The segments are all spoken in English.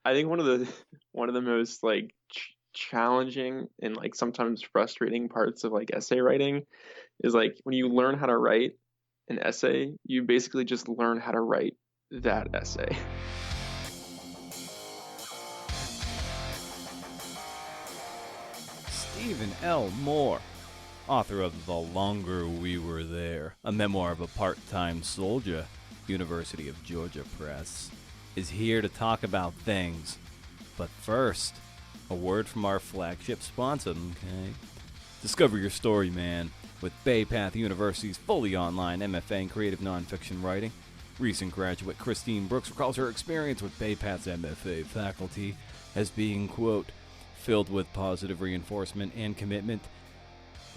I think one of the most like challenging and like sometimes frustrating parts of like essay writing is like when you learn how to write an essay, you basically just learn how to write that essay. Stephen L. Moore, author of The Longer We Were There, a memoir of a part-time soldier, University of Georgia Press, is here to talk about things. But first, a word from our flagship sponsor, okay? Discover your story, man, with Bay Path University's fully online MFA in creative nonfiction writing. Recent graduate Christine Brooks recalls her experience with Bay Path's MFA faculty as being, quote, filled with positive reinforcement and commitment.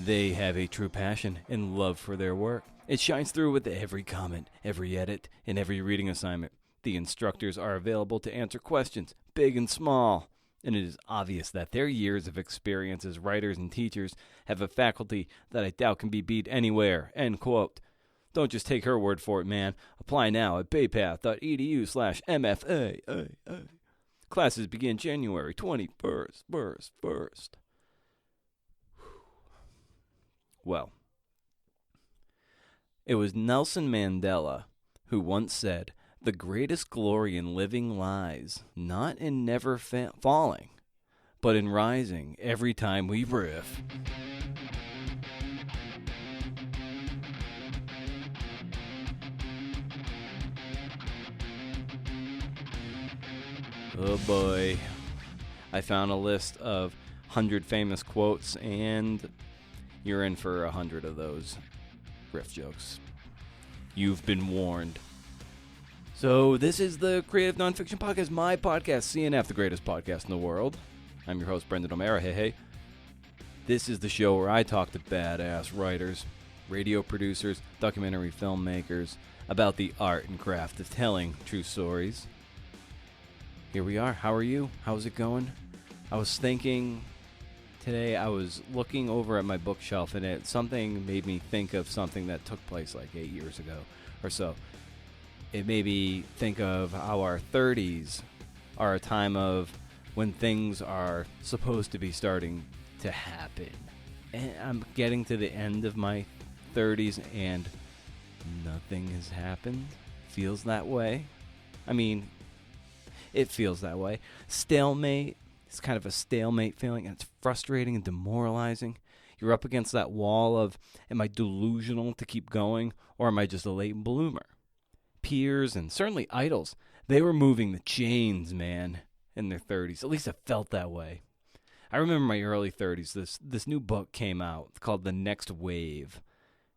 They have a true passion and love for their work. It shines through with every comment, every edit, and every reading assignment. The instructors are available to answer questions, big and small, and it is obvious that their years of experience as writers and teachers have a faculty that I doubt can be beat anywhere, end quote. Don't just take her word for it, man. Apply now at baypath.edu/MFA. Classes begin January 21st. Well, it was Nelson Mandela who once said, "The greatest glory in living lies not in never falling, but in rising every time we riff." Oh boy. I found a list of 100 famous quotes, and you're in for 100 of those riff jokes. You've been warned. So this is the Creative Nonfiction Podcast, my podcast, CNF, the greatest podcast in the world. I'm your host, Brendan O'Mara. Hey. This is the show where I talk to badass writers, radio producers, documentary filmmakers about the art and craft of telling true stories. Here we are. How are you? How's it going? I was thinking today, I was looking over at my bookshelf, and something made me think of something that took place like 8 years ago or so. It made me think of how our 30s are a time of when things are supposed to be starting to happen. And I'm getting to the end of my 30s, and nothing has happened. Feels that way. I mean, it feels that way. Stalemate. It's kind of a stalemate feeling, and it's frustrating and demoralizing. You're up against that wall of, am I delusional to keep going, or am I just a late bloomer? Peers and certainly idols, they were moving the chains, man, in their 30s. At least it felt that way. I remember my early 30s. This new book came out called The Next Wave.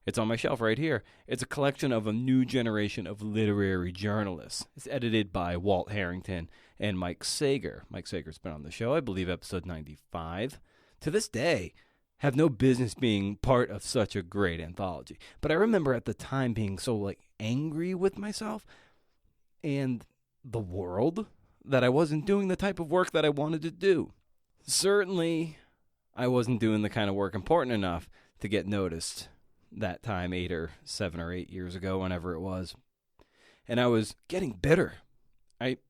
It's on my shelf right here. It's a collection of a new generation of literary journalists. It's edited by Walt Harrington and Mike Sager. Mike Sager's been on the show, I believe, episode 95. To this day, have no business being part of such a great anthology. But I remember at the time being so angry with myself and the world that I wasn't doing the type of work that I wanted to do. Certainly, I wasn't doing the kind of work important enough to get noticed that time 8 or 7 or 8 years ago, whenever it was. And I was getting bitter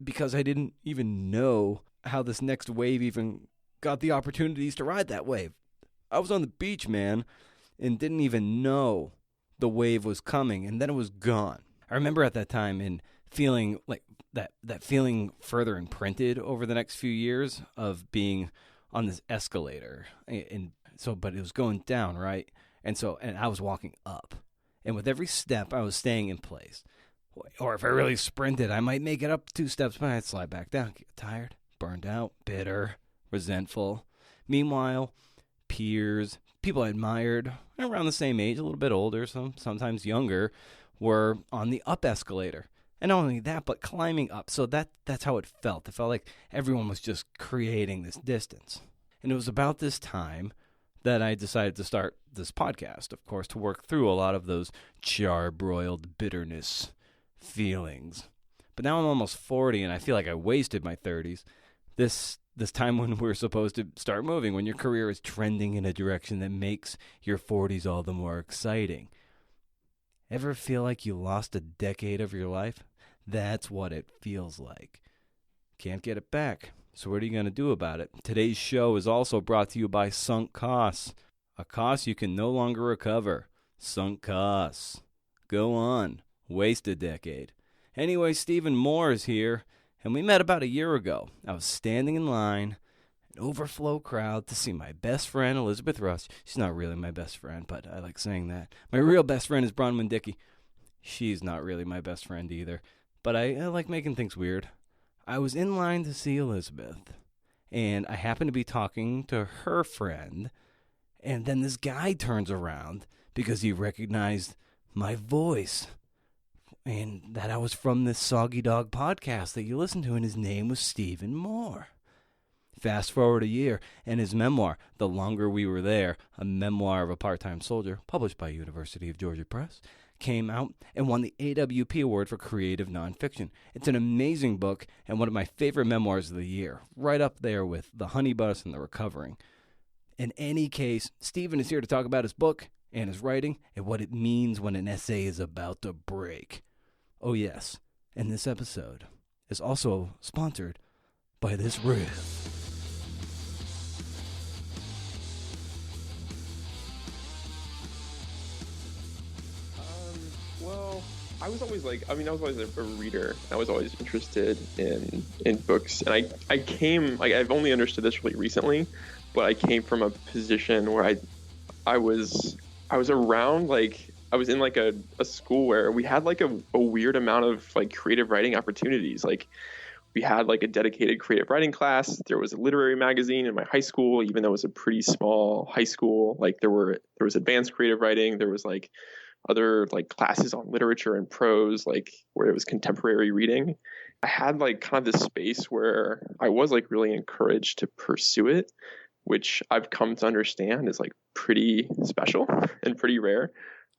because I didn't even know how this next wave even got the opportunities to ride that wave. I was on the beach, man, and didn't even know the wave was coming, and then it was gone. I remember at that time and feeling like that feeling further imprinted over the next few years of being on this escalator. But it was going down, right? And I was walking up. And with every step, I was staying in place. Or if I really sprinted, I might make it up 2 steps, but I'd slide back down, get tired, burned out, bitter, resentful. Meanwhile, peers, people I admired, around the same age, a little bit older, sometimes younger, were on the up escalator. And not only that, but climbing up. So that's how it felt. It felt like everyone was just creating this distance. And it was about this time that I decided to start this podcast, of course, to work through a lot of those charbroiled bitterness feelings. But now I'm almost 40, and I feel like I wasted my 30s. This time when we're supposed to start moving, when your career is trending in a direction that makes your 40s all the more exciting. Ever feel like you lost a decade of your life? That's what it feels like. Can't get it back. So what are you going to do about it? Today's show is also brought to you by sunk costs. A cost you can no longer recover. Sunk costs. Go on. Waste a decade. Anyway, Stephen Moore is here, and we met about a year ago. I was standing in line, an overflow crowd, to see my best friend, Elizabeth Russ. She's not really my best friend, but I like saying that. My real best friend is Bronwyn Dickey. She's not really my best friend either, but I like making things weird. I was in line to see Elizabeth, and I happened to be talking to her friend, and then this guy turns around because he recognized my voice and that I was from this Soggy Dog podcast that you listen to, and his name was Stephen Moore. Fast forward a year, and his memoir, The Longer We Were There, a memoir of a part-time soldier, published by University of Georgia Press, came out and won the AWP Award for Creative Nonfiction. It's an amazing book and one of my favorite memoirs of the year, right up there with The Honey Bus and The Recovering. In any case, Stephen is here to talk about his book and his writing and what it means when an essay is about to break. Oh yes, and this episode is also sponsored by this riff. Well, I was always a reader. I was always interested in books, and I came like I've only understood this really recently, but I came from a position where I was around like I was in like a school where we had like a weird amount of like creative writing opportunities. Like we had like a dedicated creative writing class. There was a literary magazine in my high school, even though it was a pretty small high school. Like there was advanced creative writing. There was like other like classes on literature and prose, like where it was contemporary reading. I had like kind of this space where I was like really encouraged to pursue it, which I've come to understand is like pretty special and pretty rare.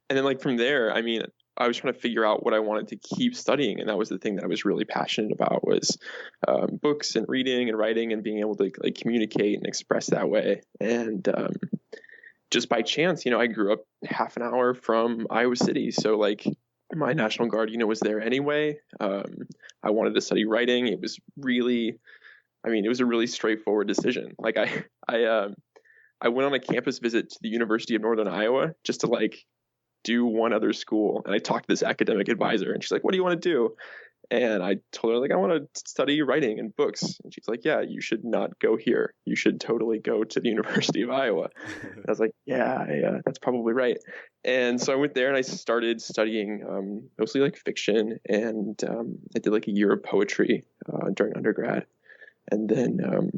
And then like from there, I mean, I was trying to figure out what I wanted to keep studying. And that was the thing that I was really passionate about was books and reading and writing and being able to like communicate and express that way. And just by chance, I grew up half an hour from Iowa City. So like my National Guard, was there anyway. I wanted to study writing. It was really, it was a really straightforward decision. Like I went on a campus visit to the University of Northern Iowa just to like do one other school. And I talked to this academic advisor and she's like, what do you want to do? And I told her like, I want to study writing and books. And she's like, yeah, you should not go here. You should totally go to the University of Iowa. And I was like, yeah, that's probably right. And so I went there and I started studying mostly like fiction. And I did like a year of poetry during undergrad. And then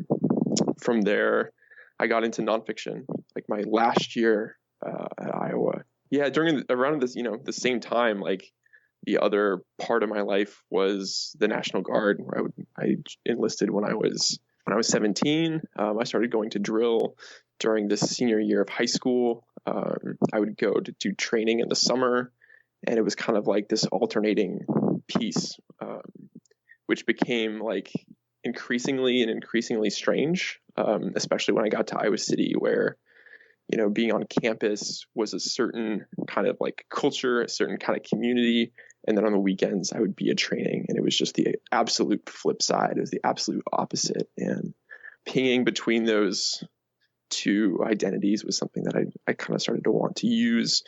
from there, I got into nonfiction, like my last year at Iowa. Yeah, around this, the same time, like the other part of my life was the National Guard, where I enlisted when I was 17. I started going to drill during the senior year of high school. I would go to do training in the summer, and it was kind of like this alternating piece, which became like increasingly strange, especially when I got to Iowa City, where being on campus was a certain kind of like culture, a certain kind of community. And then on the weekends, I would be at training, and it was just the absolute flip side. It was the absolute opposite. And pinging between those two identities was something that I kind of started to want to use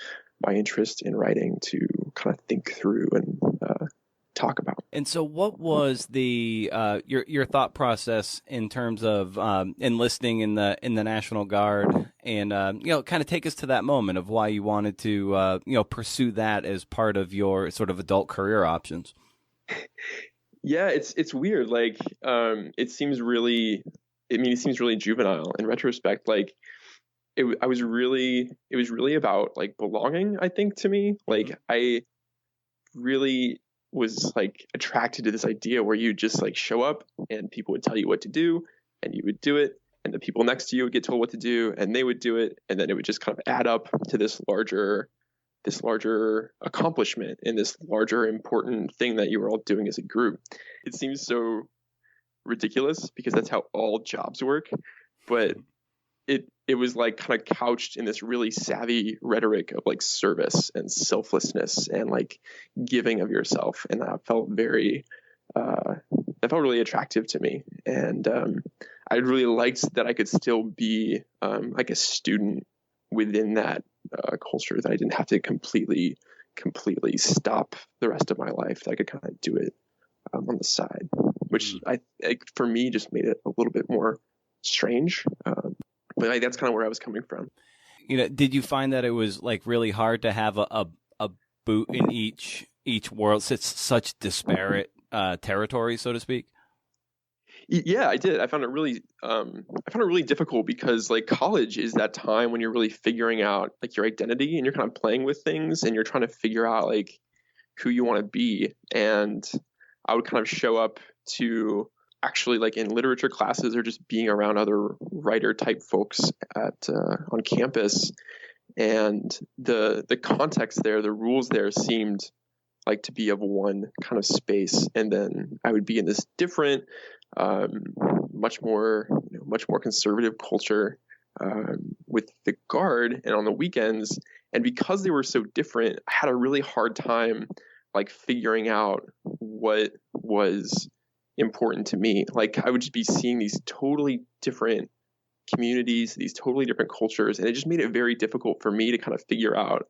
my interest in writing to kind of think through and talk about. And so what was the your thought process in terms of enlisting in the National Guard, and kind of take us to that moment of why you wanted to pursue that as part of your sort of adult career options? Yeah, it's weird. Like it seems really juvenile in retrospect. Like it was really about like belonging, I think, to me. Like I really was like attracted to this idea where you just like show up and people would tell you what to do and you would do it, and the people next to you would get told what to do and they would do it, and then it would just kind of add up to this larger accomplishment and this larger important thing that you were all doing as a group. It seems so ridiculous because that's how all jobs work, but it was like kind of couched in this really savvy rhetoric of like service and selflessness and like giving of yourself. And that felt very that felt really attractive to me. And I really liked that I could still be like a student within that culture, that I didn't have to completely stop the rest of my life, that I could kind of do it on the side, which for me just made it a little bit more strange. But that's kind of where I was coming from. Did you find that it was like really hard to have a boot in each world? It's such disparate territory, so to speak. Yeah, I did. I found it really difficult, because like college is that time when you're really figuring out like your identity, and you're kind of playing with things, and you're trying to figure out like who you want to be. And I would kind of show up to actually like in literature classes, or just being around other writer type folks on campus, and the context there, the rules there seemed like to be of one kind of space, and then I would be in this different, much more conservative culture with the Guard, and on the weekends. And because they were so different, I had a really hard time like figuring out what was important to me. Like I would just be seeing these totally different communities, these totally different cultures, and it just made it very difficult for me to kind of figure out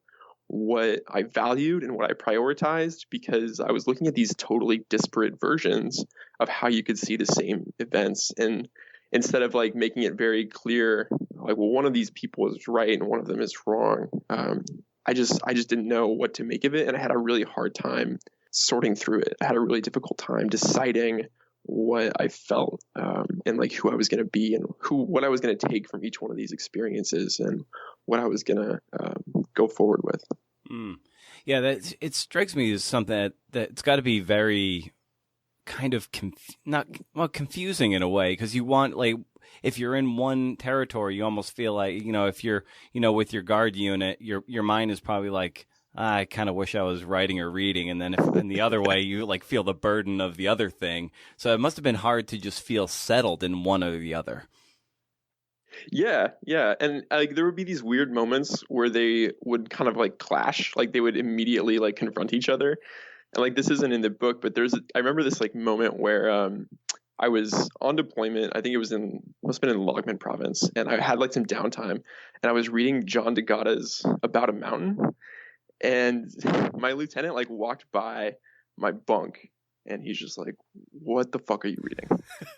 what I valued and what I prioritized, because I was looking at these totally disparate versions of how you could see the same events. And instead of like making it very clear, like, well, one of these people is right and one of them is wrong, I just didn't know what to make of it. And I had a really hard time sorting through it. I had a really difficult time deciding what I felt, and like who I was going to be, and what I was going to take from each one of these experiences, and what I was going to go forward with. Yeah, it strikes me as something that it's got to be very kind of confusing in a way, because you want, like, if you're in one territory, you almost feel like, if you're, with your Guard unit, your mind is probably like, I kind of wish I was writing or reading. And then if in the other way, you like feel the burden of the other thing. So it must have been hard to just feel settled in one or the other. Yeah. And like there would be these weird moments where they would kind of like clash, like they would immediately like confront each other. And like this isn't in the book, but I remember this like moment where I was on deployment. I think it was must have been in Logman province, and I had like some downtime, and I was reading John D'Agata's About a Mountain. And my lieutenant like walked by my bunk, and he's just like, "What the fuck are you reading?"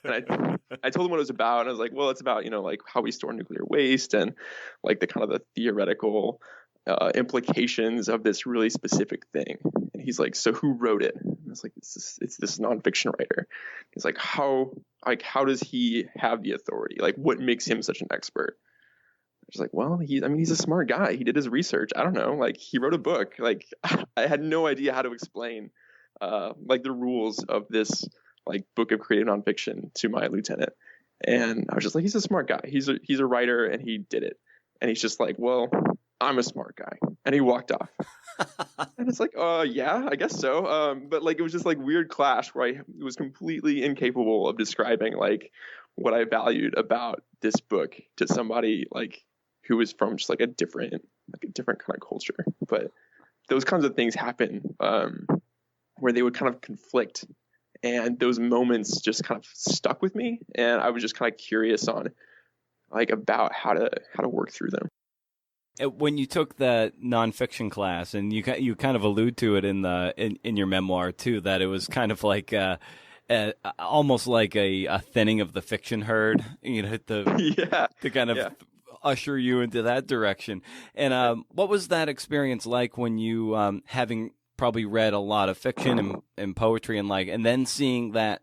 And I told him what it was about, and I was like, "Well, it's about like how we store nuclear waste, and like the kind of the theoretical implications of this really specific thing." And he's like, "So who wrote it?" And I was like, "It's this nonfiction writer." He's like, "How does he have the authority? Like, what makes him such an expert?" Just like, well, he's a smart guy. He did his research. I don't know. Like, he wrote a book. Like, I had no idea how to explain, like the rules of this like book of creative nonfiction to my lieutenant. And I was just like, he's a smart guy. He's a writer, and he did it. And he's just like, well, I'm a smart guy. And he walked off. And it's like, yeah, I guess so. But like, it was just like weird clash where I was completely incapable of describing like what I valued about this book to somebody like who was from just like a different kind of culture. But those kinds of things happen, where they would kind of conflict, and those moments just kind of stuck with me, and I was just kind of curious on like about how to work through them. When you took the nonfiction class, and you kind of allude to it in your memoir too, that it was kind of like almost like a thinning of the fiction herd, to kind of usher you into that direction. And what was that experience like when you, having probably read a lot of fiction and poetry and then seeing that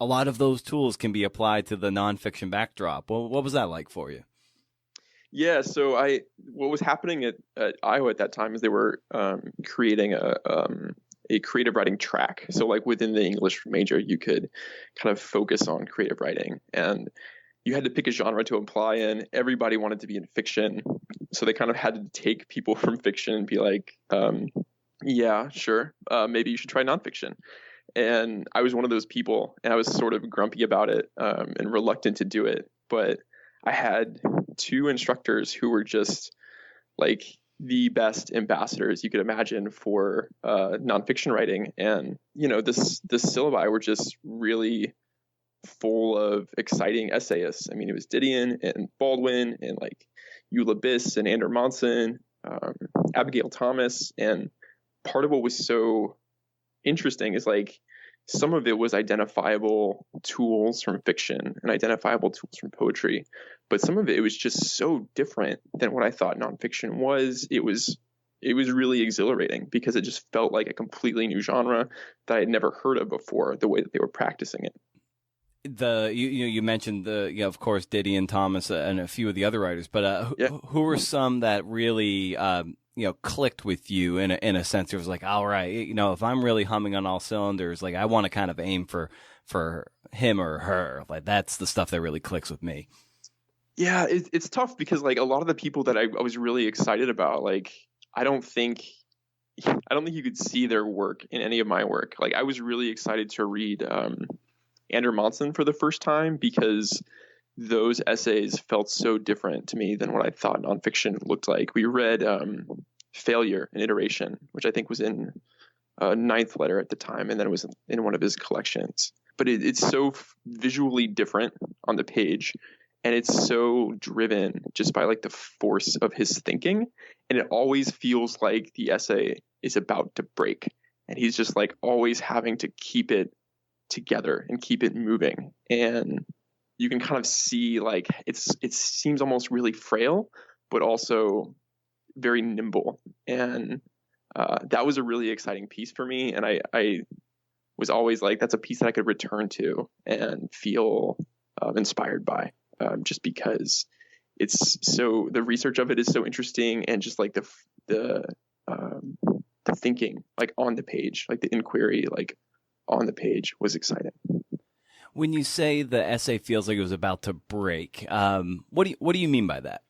a lot of those tools can be applied to the nonfiction backdrop? Well, what was that like for you? Yeah, so what was happening at Iowa at that time is they were creating a creative writing track. So like within the English major, you could kind of focus on creative writing, and you had to pick a genre to apply in. Everybody wanted to be in fiction, so they kind of had to take people from fiction and be like, yeah, sure, maybe you should try nonfiction. And I was one of those people, and I was sort of grumpy about it, and reluctant to do it. But I had two instructors who were just like the best ambassadors you could imagine for nonfiction writing. And, this syllabi were just really full of exciting essayists. I mean, it was Didion and Baldwin and like Eula Biss and Ander Monson, Abigail Thomas. And part of what was so interesting is like some of it was identifiable tools from fiction and identifiable tools from poetry, but some of it was just so different than what I thought nonfiction was. It was really exhilarating because it just felt like a completely new genre that I had never heard of before, the way that they were practicing it. You mentioned of course Didion Thomas and a few of the other writers, but Yeah. who were some that really clicked with you in a sense? It was like, all right, if I'm really humming on all cylinders, like I want to kind of aim for him or her. Like that's the stuff that really clicks with me. Yeah, it's tough because like a lot of the people that I was really excited about, like I don't think you could see their work in any of my work. Like I was really excited to read Ander Monson for the first time because those essays felt so different to me than what I thought nonfiction looked like. We read Failure and Iteration, which I think was in Ninth Letter at the time, and then it was in one of his collections. But it's so visually different on the page, and it's so driven just by like the force of his thinking, and it always feels like the essay is about to break, and he's just like always having to keep it together and keep it moving. And you can kind of see like it seems almost really frail, but also very nimble. And that was a really exciting piece for me. And I was always like, that's a piece that I could return to and feel inspired by, just because the research of it is so interesting, and just like the thinking like on the page, like the inquiry like on the page was exciting. When you say the essay feels like it was about to break, what do you mean by that?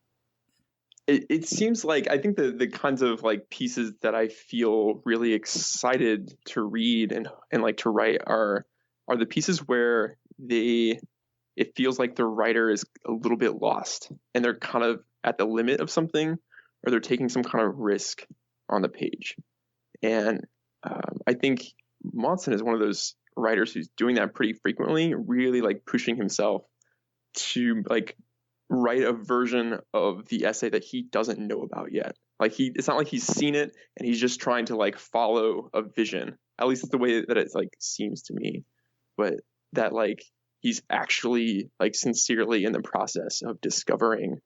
It seems like I think the kinds of like pieces that I feel really excited to read and like to write are the pieces where it feels like the writer is a little bit lost and they're kind of at the limit of something, or they're taking some kind of risk on the page. And I think Monson is one of those writers who's doing that pretty frequently, really like pushing himself to like write a version of the essay that he doesn't know about yet. Like it's not like he's seen it and he's just trying to like follow a vision. At least it's the way that it's like seems to me, but that like he's actually like sincerely in the process of discovering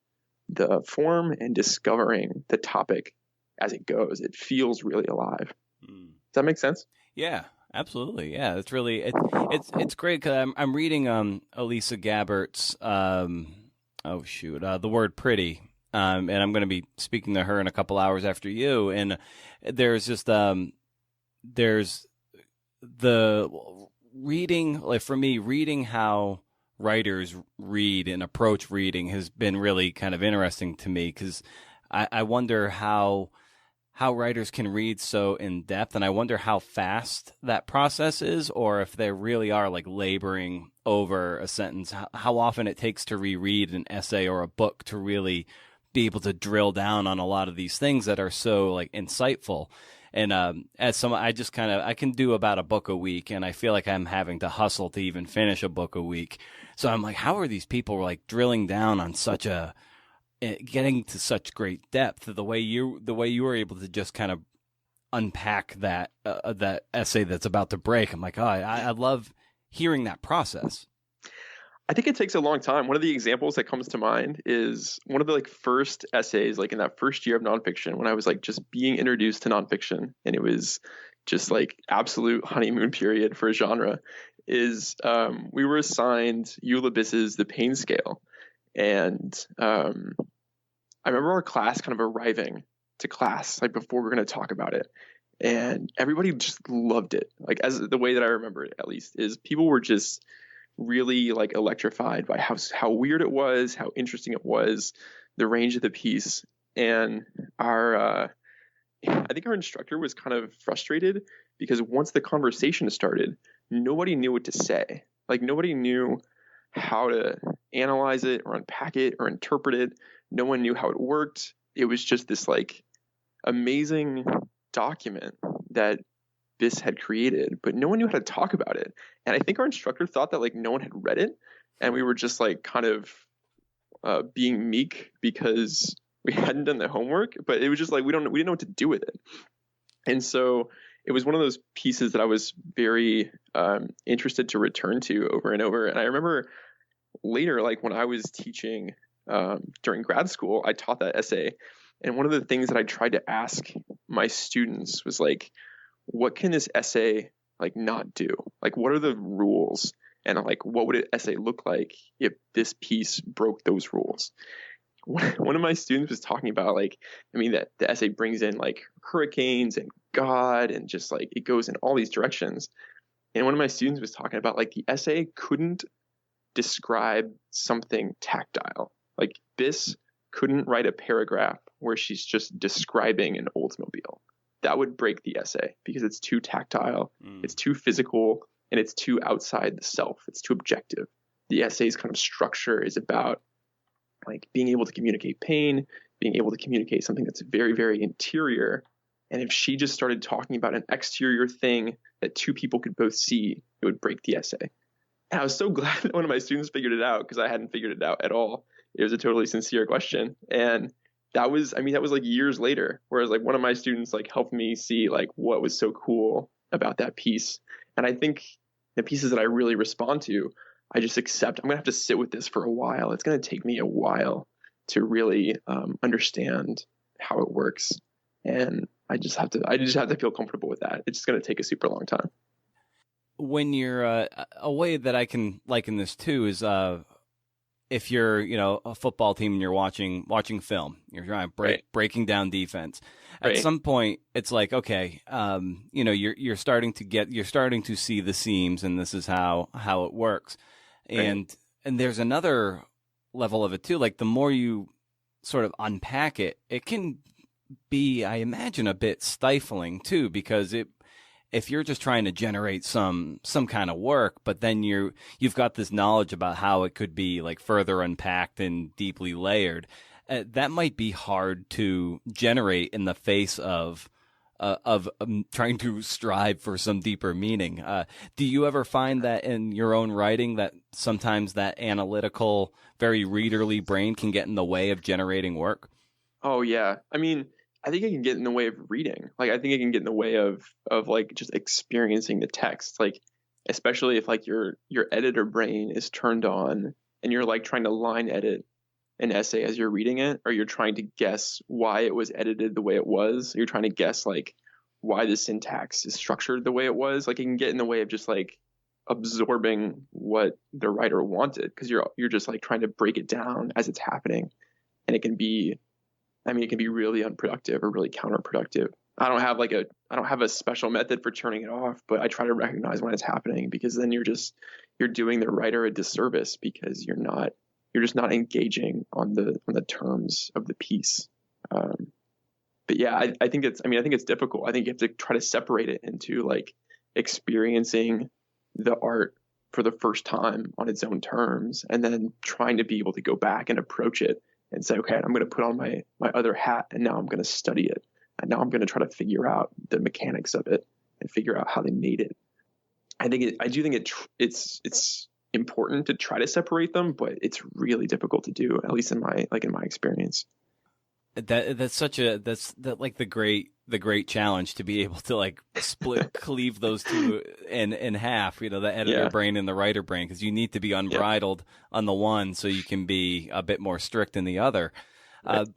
the form and discovering the topic as it goes. It feels really alive. Does that make sense? Yeah, absolutely. Yeah, it's really it's great because I'm reading Elisa Gabbert's The Word Pretty, and I'm going to be speaking to her in a couple hours after you. And there's just there's the reading, like for me, reading how writers read and approach reading has been really kind of interesting to me, because I wonder how writers can read so in depth, and I wonder how fast that process is, or if they really are like laboring over a sentence, how often it takes to reread an essay or a book to really be able to drill down on a lot of these things that are so like insightful. And as someone, I can do about a book a week, and I feel like I'm having to hustle to even finish a book a week. So I'm like, how are these people like drilling down on getting to such great depth, the way you were able to just kind of unpack that essay that's about to break? I'm like, oh, I love hearing that process. I think it takes a long time. One of the examples that comes to mind is one of the like first essays, like in that first year of nonfiction, when I was like just being introduced to nonfiction, and it was just like absolute honeymoon period for a genre, is we were assigned Eula Biss's The Pain Scale. And I remember our class kind of arriving to class like before we were going to talk about it, and everybody just loved it. Like, as the way that I remember it, at least, is people were just really like electrified by how weird it was, how interesting it was, the range of the piece. And I think our instructor was kind of frustrated because once the conversation started, nobody knew what to say. Like, nobody knew how to analyze it or unpack it or interpret it. No one knew how it worked. It was just this like amazing document that BIS had created, but no one knew how to talk about it. And I think our instructor thought that like no one had read it, and we were just like kind of being meek because we hadn't done the homework. But it was just like we didn't know what to do with it. And so it was one of those pieces that I was very interested to return to over and over. And I remember later, like when I was teaching during grad school, I taught that essay. And one of the things that I tried to ask my students was like, what can this essay like not do? Like, what are the rules? And like, what would an essay look like if this piece broke those rules? One of my students was talking about like, I mean, that the essay brings in like hurricanes and God and just like it goes in all these directions. And one of my students was talking about like the essay couldn't describe something tactile. Like BIS couldn't write a paragraph where she's just describing an Oldsmobile. That would break the essay because it's too tactile, it's too physical, and it's too outside the self. It's too objective. The essay's kind of structure is about like being able to communicate pain, being able to communicate something that's very, very interior. And if she just started talking about an exterior thing that two people could both see, it would break the essay. And I was so glad that one of my students figured it out because I hadn't figured it out at all. It was a totally sincere question. And that was like years later, whereas like one of my students like helped me see like what was so cool about that piece. And I think the pieces that I really respond to, I just accept. I'm gonna have to sit with this for a while. It's gonna take me a while to really understand how it works, and I just have to feel comfortable with that. It's just gonna take a super long time. When you're a way that I can liken this to is if you're a football team and you're watching film, you're trying to breaking down defense. At some point, it's like, okay, you're starting to see the seams, and this is how it works. And there's another level of it too. Like the more you sort of unpack it, it can be, I imagine, a bit stifling too, because if you're just trying to generate some kind of work, but then you've got this knowledge about how it could be like further unpacked and deeply layered, that might be hard to generate in the face of trying to strive for some deeper meaning. Do you ever find that in your own writing that sometimes that analytical, very readerly brain can get in the way of generating work? Oh yeah. I mean, I think it can get in the way of reading. Like I think it can get in the way of like just experiencing the text. Like especially if like your editor brain is turned on and you're like trying to line edit an essay as you're reading it, or you're trying to guess why it was edited the way it was. You're trying to guess like why the syntax is structured the way it was. Like it can get in the way of just like absorbing what the writer wanted, because you're just like trying to break it down as it's happening, and it can be really unproductive or really counterproductive. I don't have a special method for turning it off, but I try to recognize when it's happening, because then you're doing the writer a disservice, because you're just not engaging on the terms of the piece. But yeah, I think it's difficult. I think you have to try to separate it into like experiencing the art for the first time on its own terms, and then trying to be able to go back and approach it and say, okay, I'm going to put on my other hat, and now I'm going to study it, and now I'm going to try to figure out the mechanics of it and figure out how they made it. I do think it's important to try to separate them, but it's really difficult to do, at least in my experience. That's like the great challenge, to be able to like cleave those two in half, the editor brain and the writer brain, because you need to be unbridled on the one so you can be a bit more strict in the other. Right.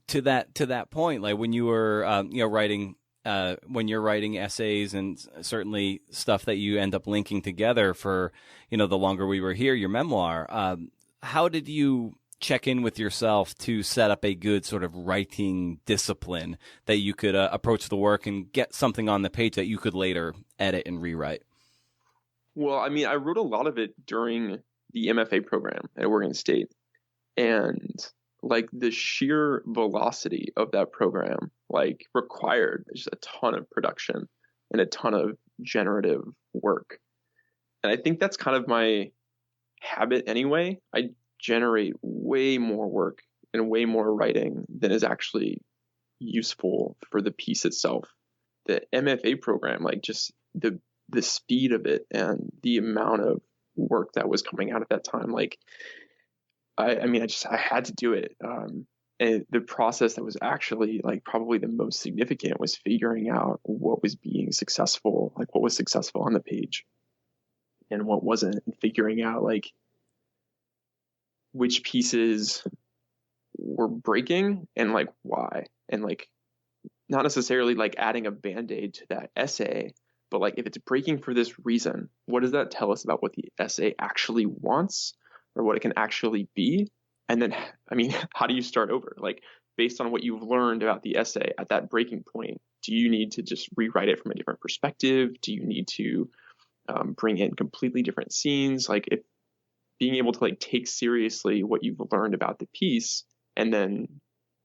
To that point, like when you were writing when you're writing essays, and certainly stuff that you end up linking together for the longer we were here, your memoir, how did you check in with yourself to set up a good sort of writing discipline that you could approach the work and get something on the page that you could later edit and rewrite? Well, I mean, I wrote a lot of it during the MFA program at Oregon State, and like the sheer velocity of that program like required just a ton of production and a ton of generative work. And I think that's kind of my habit anyway. I generate way more work and way more writing than is actually useful for the piece itself. The MFA program, like just the speed of it and the amount of work that was coming out at that time, like I mean, I had to do it. And the process that was actually like probably the most significant was figuring out what was being successful, like what was successful on the page and what wasn't, and figuring out like which pieces were breaking and like why, and like not necessarily like adding a band-aid to that essay, but like if it's breaking for this reason, what does that tell us about what the essay actually wants or what it can actually be? And then, I mean, how do you start over? Like based on what you've learned about the essay at that breaking point, do you need to just rewrite it from a different perspective? Do you need to bring in completely different scenes? Like if being able to like take seriously what you've learned about the piece and then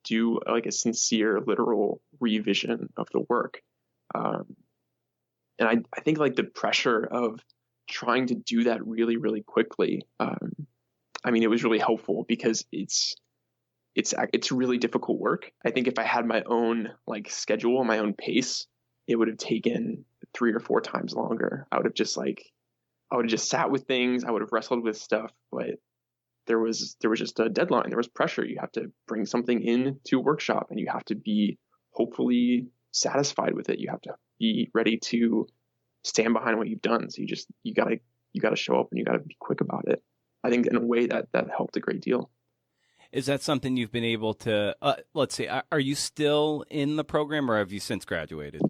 do like a sincere, literal revision of the work. And I think like the pressure of trying to do that really, really quickly, I mean, it was really helpful because it's really difficult work. I think if I had my own like schedule, my own pace, it would have taken 3 or 4 times longer. I would have just sat with things. I would have wrestled with stuff, but there was just a deadline. There was pressure. You have to bring something in to a workshop and you have to be hopefully satisfied with it. You have to be ready to stand behind what you've done. So you gotta show up and you gotta be quick about it. I think in a way that helped a great deal. Is that something you've been able to, let's see, are you still in the program or have you since graduated?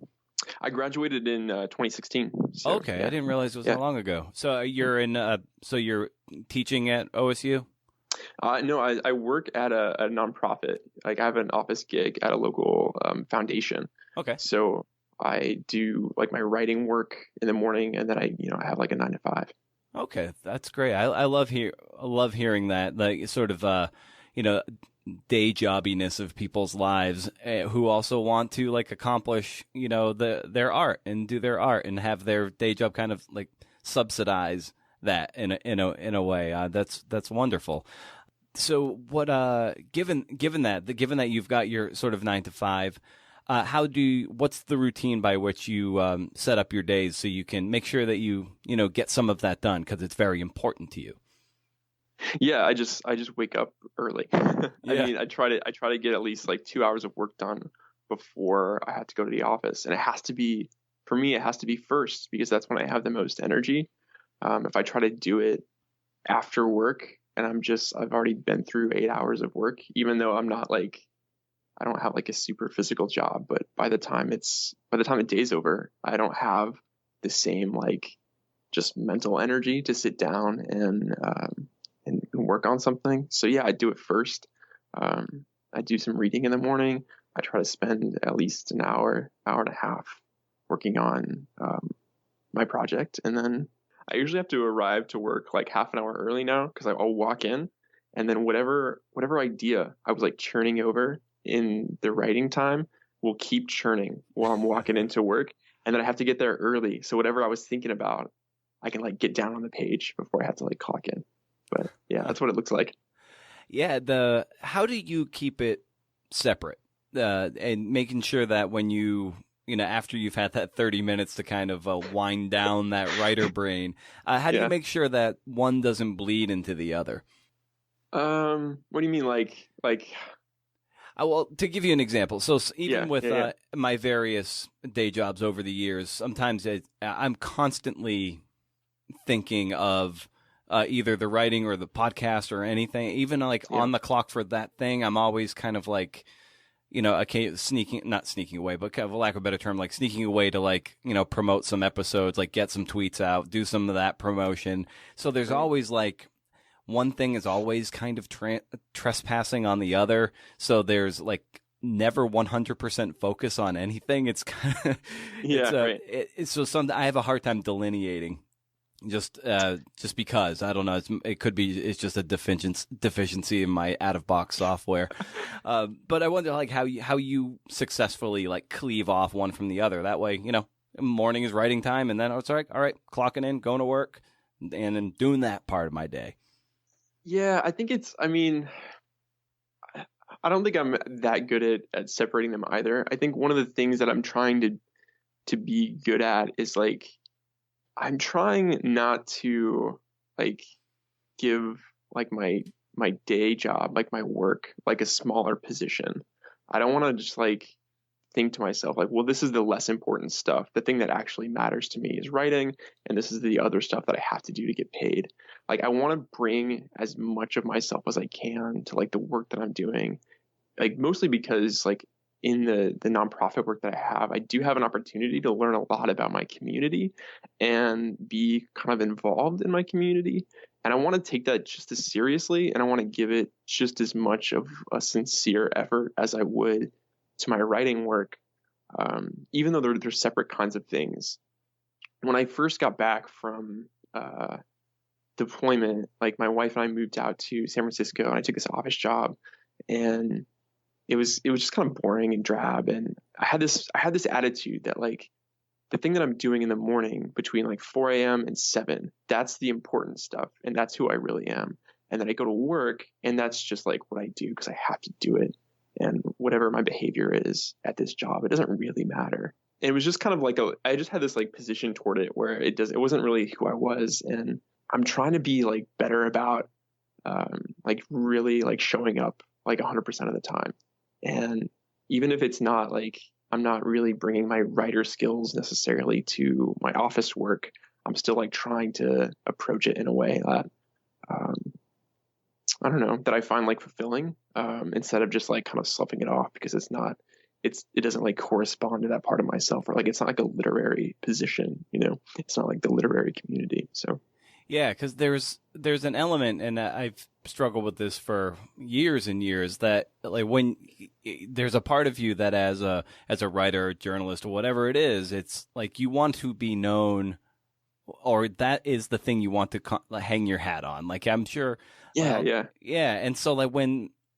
I graduated in 2016. So, okay, yeah. I didn't realize it was that long ago. So you're teaching at OSU? No, I work at a nonprofit. Like I have an office gig at a local foundation. Okay. So I do like my writing work in the morning, and then I have like a 9 to 5. Okay, that's great. I love hearing that, like sort of day jobbiness of people's lives who also want to like accomplish their art and do their art and have their day job kind of like subsidize that in a way. That's wonderful. So what given that you've got your sort of 9 to 5, what's the routine by which you set up your days so you can make sure that you get some of that done because it's very important to you? Yeah, I just wake up early. I mean, I try to get at least like 2 hours of work done before I have to go to the office, and it has to be first because that's when I have the most energy. If I try to do it after work and I've already been through 8 hours of work, even though I don't have like a super physical job, but by the time the day's over, I don't have the same like just mental energy to sit down and work on something. So yeah, I do it first. I do some reading in the morning. I try to spend at least an hour and a half working on my project, and then I usually have to arrive to work like half an hour early now because I'll walk in, and then whatever idea I was like churning over in the writing time will keep churning while I'm walking into work, and then I have to get there early. So whatever I was thinking about, I can like get down on the page before I have to like clock in. But yeah, that's what it looks like. Yeah. How do you keep it separate and making sure that when after you've had that 30 minutes to kind of wind down that writer brain, how do you make sure that one doesn't bleed into the other? What do you mean? Like, well, to give you an example, so even with my various day jobs over the years, sometimes I'm constantly thinking of either the writing or the podcast or anything. Even like on the clock for that thing, I'm always kind of like, not sneaking away, but kind of, for lack of a better term, like sneaking away to like, promote some episodes, like get some tweets out, do some of that promotion. So there's always like, one thing is always kind of trespassing on the other. So there's like never 100% focus on anything. It's kind of, so I have a hard time delineating just because I don't know. It's just a deficiency in my out of box software. But I wonder like how you successfully like cleave off one from the other. That way, morning is writing time, and then it's all right, clocking in, going to work, and then doing that part of my day. Yeah, I think I don't think I'm that good at separating them either. I think one of the things that I'm trying to be good at is like I'm trying not to like give like my day job, like my work, like a smaller position. I don't want to just like think to myself like, well, this is the less important stuff. The thing that actually matters to me is writing, and this is the other stuff that I have to do to get paid. Like I want to bring as much of myself as I can to like the work that I'm doing. Like mostly because like in the nonprofit work that I have, I do have an opportunity to learn a lot about my community and be kind of involved in my community. And I want to take that just as seriously, and I want to give it just as much of a sincere effort as I would to my writing work, even though they're separate kinds of things. When I first got back from deployment, like my wife and I moved out to San Francisco, and I took this office job, and it was just kind of boring and drab. And I had this attitude that like the thing that I'm doing in the morning between like 4 a.m. and 7, that's the important stuff, and that's who I really am. And then I go to work, and that's just like what I do because I have to do it. And whatever my behavior is at this job, it doesn't really matter. And it was just kind of like I just had this like position toward it where it wasn't really who I was. And I'm trying to be like better about like really like showing up like 100% of the time. And even if it's not like I'm not really bringing my writer skills necessarily to my office work, I'm still like trying to approach it in a way that um, I don't know, that I find like fulfilling, instead of just like kind of sloughing it off because it doesn't like correspond to that part of myself, or like it's not like a literary position, it's not like the literary community. So Yeah, because there's an element, and I've struggled with this for years and years, that like when there's a part of you that as a writer, journalist, or whatever it is, it's like you want to be known, or that is the thing you want to hang your hat on. Like I'm sure, yeah, and so like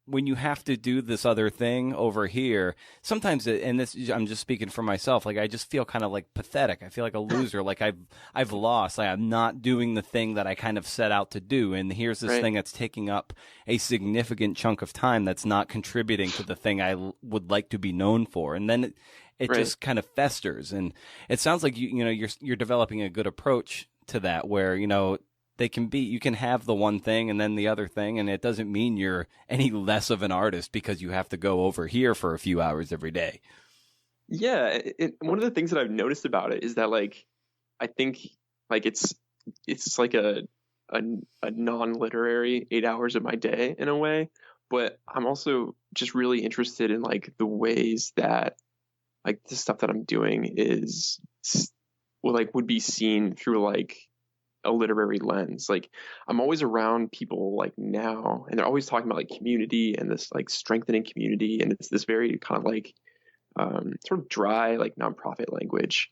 when you have to do this other thing over here, sometimes and this I'm just speaking for myself, like I just feel kind of like pathetic. I feel like a loser, like I've lost. Like I'm not doing the thing that I kind of set out to do, and here's this thing that's taking up a significant chunk of time that's not contributing to the thing I would like to be known for, and then it just kind of festers. And it sounds like you're developing a good approach to that, where you can have the one thing and then the other thing, and it doesn't mean you're any less of an artist because you have to go over here for a few hours every day. Yeah, one of the things that I've noticed about it is that like I think like it's like a non-literary 8 hours of my day in a way, but I'm also just really interested in like the ways that like the stuff that I'm doing would be seen through like a literary lens. Like I'm always around people like now, and they're always talking about like community and this like strengthening community, and it's this very kind of like sort of dry like nonprofit language,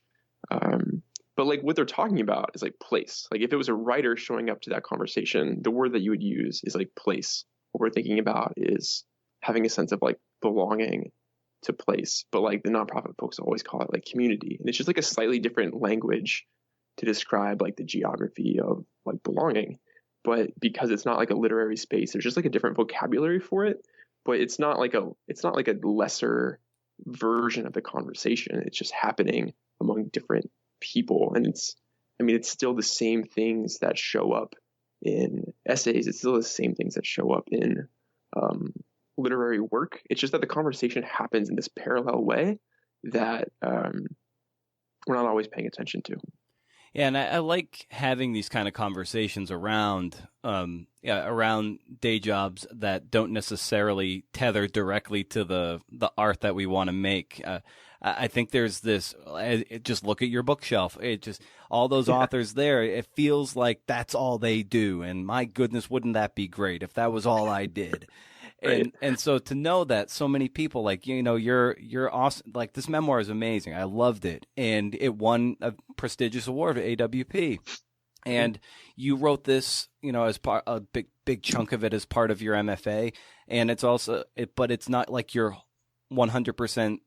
but like what they're talking about is like place. Like if it was a writer showing up to that conversation, the word that you would use is like place. What we're thinking about is having a sense of like belonging to place, but like the nonprofit folks always call it like community, and it's just like a slightly different language to describe like the geography of like belonging. But because it's not like a literary space, there's just like a different vocabulary for it, but it's not like a lesser version of the conversation. It's just happening among different people, and it's still the same things that show up in essays. It's still the same things that show up in literary work. It's just that the conversation happens in this parallel way that we're not always paying attention to. Yeah, and I like having these kind of conversations around day jobs that don't necessarily tether directly to the art that we want to make. I think there's this. Just look at your bookshelf. It just all those authors there. It feels like that's all they do. And my goodness, wouldn't that be great if that was all I did? Right. And so to know that so many people, like, you're awesome. Like, this memoir is amazing. I loved it. And it won a prestigious award at AWP. And you wrote this, as a big chunk of it as part of your MFA. And it's also, but it's not like your 100%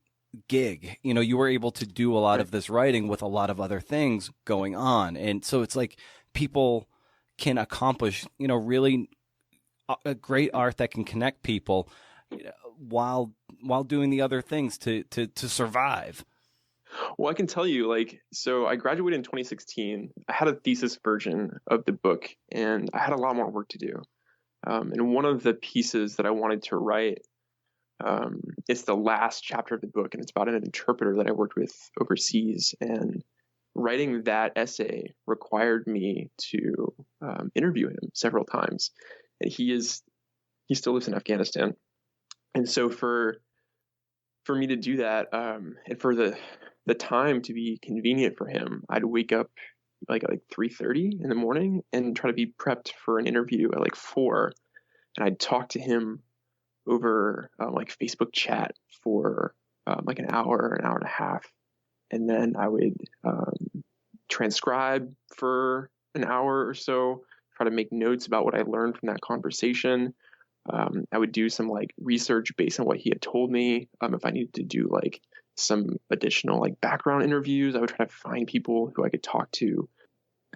gig. You were able to do a lot of this writing with a lot of other things going on. And so it's like people can accomplish, really a great art that can connect people while doing the other things to survive? Well, I can tell you, like, so I graduated in 2016. I had a thesis version of the book, and I had a lot more work to do. And one of the pieces that I wanted to write, it's the last chapter of the book, and it's about an interpreter that I worked with overseas. And writing that essay required me to interview him several times. And he still lives in Afghanistan. And so for me to do that, and for the time to be convenient for him, I'd wake up like 3:30 in the morning and try to be prepped for an interview at like 4, and I'd talk to him over like Facebook chat for like an hour and a half, and then I would transcribe for an hour or so, try to make notes about what I learned from that conversation. I would do some like research based on what he had told me. If I needed to do like some additional like background interviews, I would try to find people who I could talk to.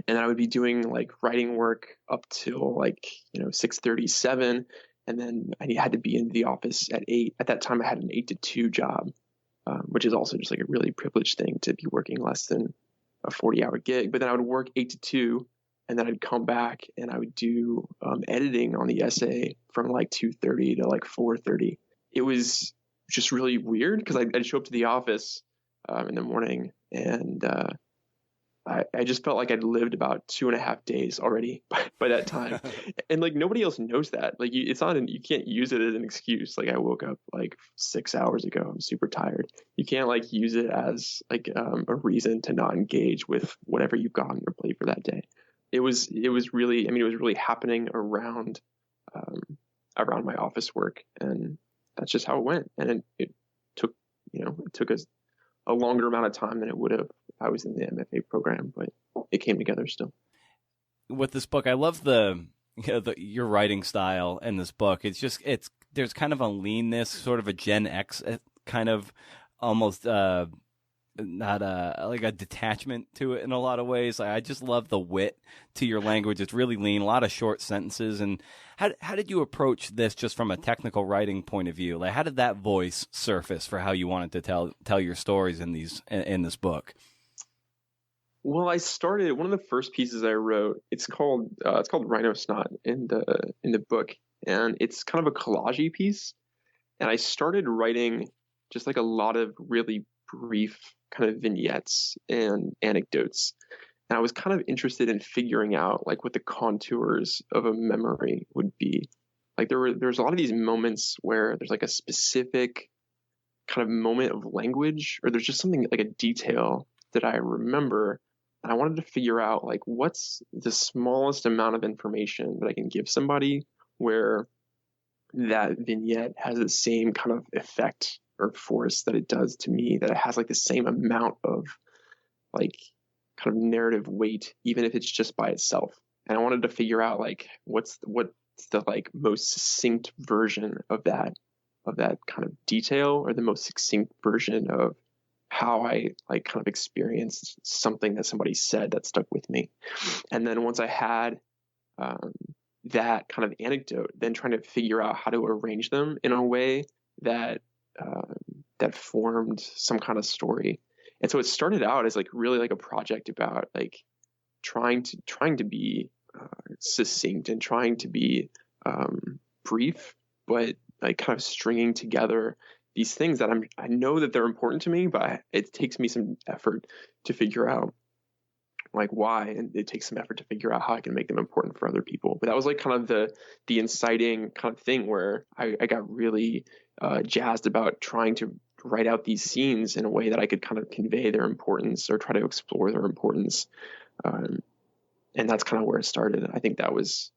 And I would be doing like writing work up till like, 6:37. And then I had to be in the office at 8. At that time, I had an 8 to 2 job, which is also just like a really privileged thing to be working less than a 40-hour gig. But then I would work 8 to 2. And then I'd come back and I would do editing on the essay from like 2:30 to like 4:30. It was just really weird because I'd show up to the office in the morning, and I just felt like I'd lived about 2.5 days already by that time. And like nobody else knows that. Like you can't use it as an excuse. Like I woke up like 6 hours ago. I'm super tired. You can't like use it as like a reason to not engage with whatever you've got on your plate for that day. It was really, it was really happening around my office work, and that's just how it went. And it took us a longer amount of time than it would have if I was in the MFA program, but it came together still. With this book, I love your writing style in this book. There's kind of a leanness, sort of a Gen X kind of almost not like a detachment to it in a lot of ways. I just love the wit to your language. It's really lean, a lot of short sentences. And how did you approach this just from a technical writing point of view? Like how did that voice surface for how you wanted to tell your stories in this book? Well, I started one of the first pieces I wrote. It's called Rhino Snot in the book, and it's kind of a collage piece. And I started writing just like a lot of really brief kind of vignettes and anecdotes. And I was kind of interested in figuring out like what the contours of a memory would be. Like there's a lot of these moments where there's like a specific kind of moment of language, or there's just something like a detail that I remember. And I wanted to figure out like what's the smallest amount of information that I can give somebody where that vignette has the same kind of effect or force that it does to me, that it has like the same amount of like kind of narrative weight, even if it's just by itself. And I wanted to figure out like what's the like most succinct version of that kind of detail, or the most succinct version of how I like kind of experienced something that somebody said that stuck with me. And then once I had that kind of anecdote, then trying to figure out how to arrange them in a way that formed some kind of story. And so it started out as like really like a project about like trying to be succinct and trying to be brief, but like kind of stringing together these things that I know that they're important to me, but it takes me some effort to figure out like why, and it takes some effort to figure out how I can make them important for other people. But that was like kind of the inciting kind of thing where I got really jazzed about trying to write out these scenes in a way that I could kind of convey their importance or try to explore their importance. And that's kind of where it started. I think that was,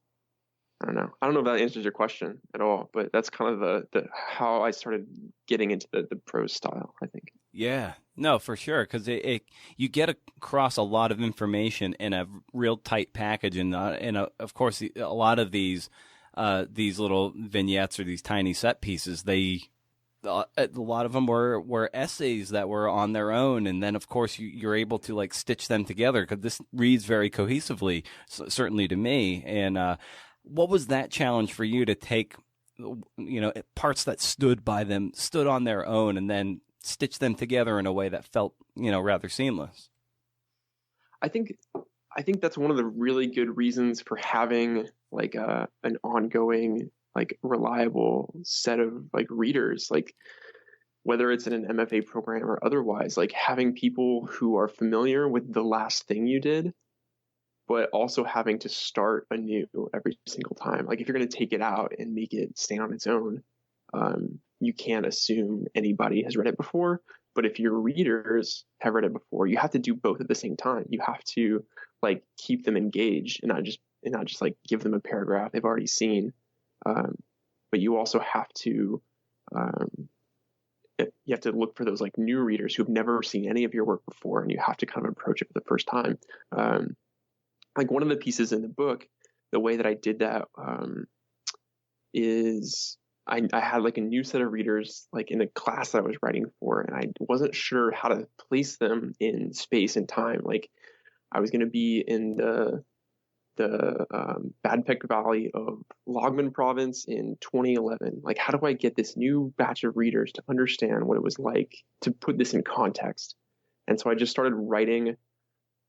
I don't know if that answers your question at all, but that's kind of the how I started getting into the prose style, I think. Yeah, no, for sure, because you get across a lot of information in a real tight package, and of course, a lot of these little vignettes or these tiny set pieces, a lot of them were essays that were on their own, and then of course you're able to like stitch them together because this reads very cohesively, certainly to me. And what was that challenge for you to take parts that stood on their own, and then stitch them together in a way that felt, rather seamless. I think that's one of the really good reasons for having like an ongoing, like reliable set of like readers, like whether it's in an MFA program or otherwise, like having people who are familiar with the last thing you did, but also having to start anew every single time. Like if you're going to take it out and make it stand on its own, you can't assume anybody has read it before. But if your readers have read it before, you have to do both at the same time. You have to like keep them engaged and not just like give them a paragraph they've already seen. But you also have to look for those like new readers who've never seen any of your work before, and you have to kind of approach it for the first time. Like one of the pieces in the book, the way that I did that is I had like a new set of readers like in a class that I was writing for, and I wasn't sure how to place them in space and time. Like I was going to be in the Badpek Valley of Logman province in 2011. Like, how do I get this new batch of readers to understand what it was like to put this in context? And so I just started writing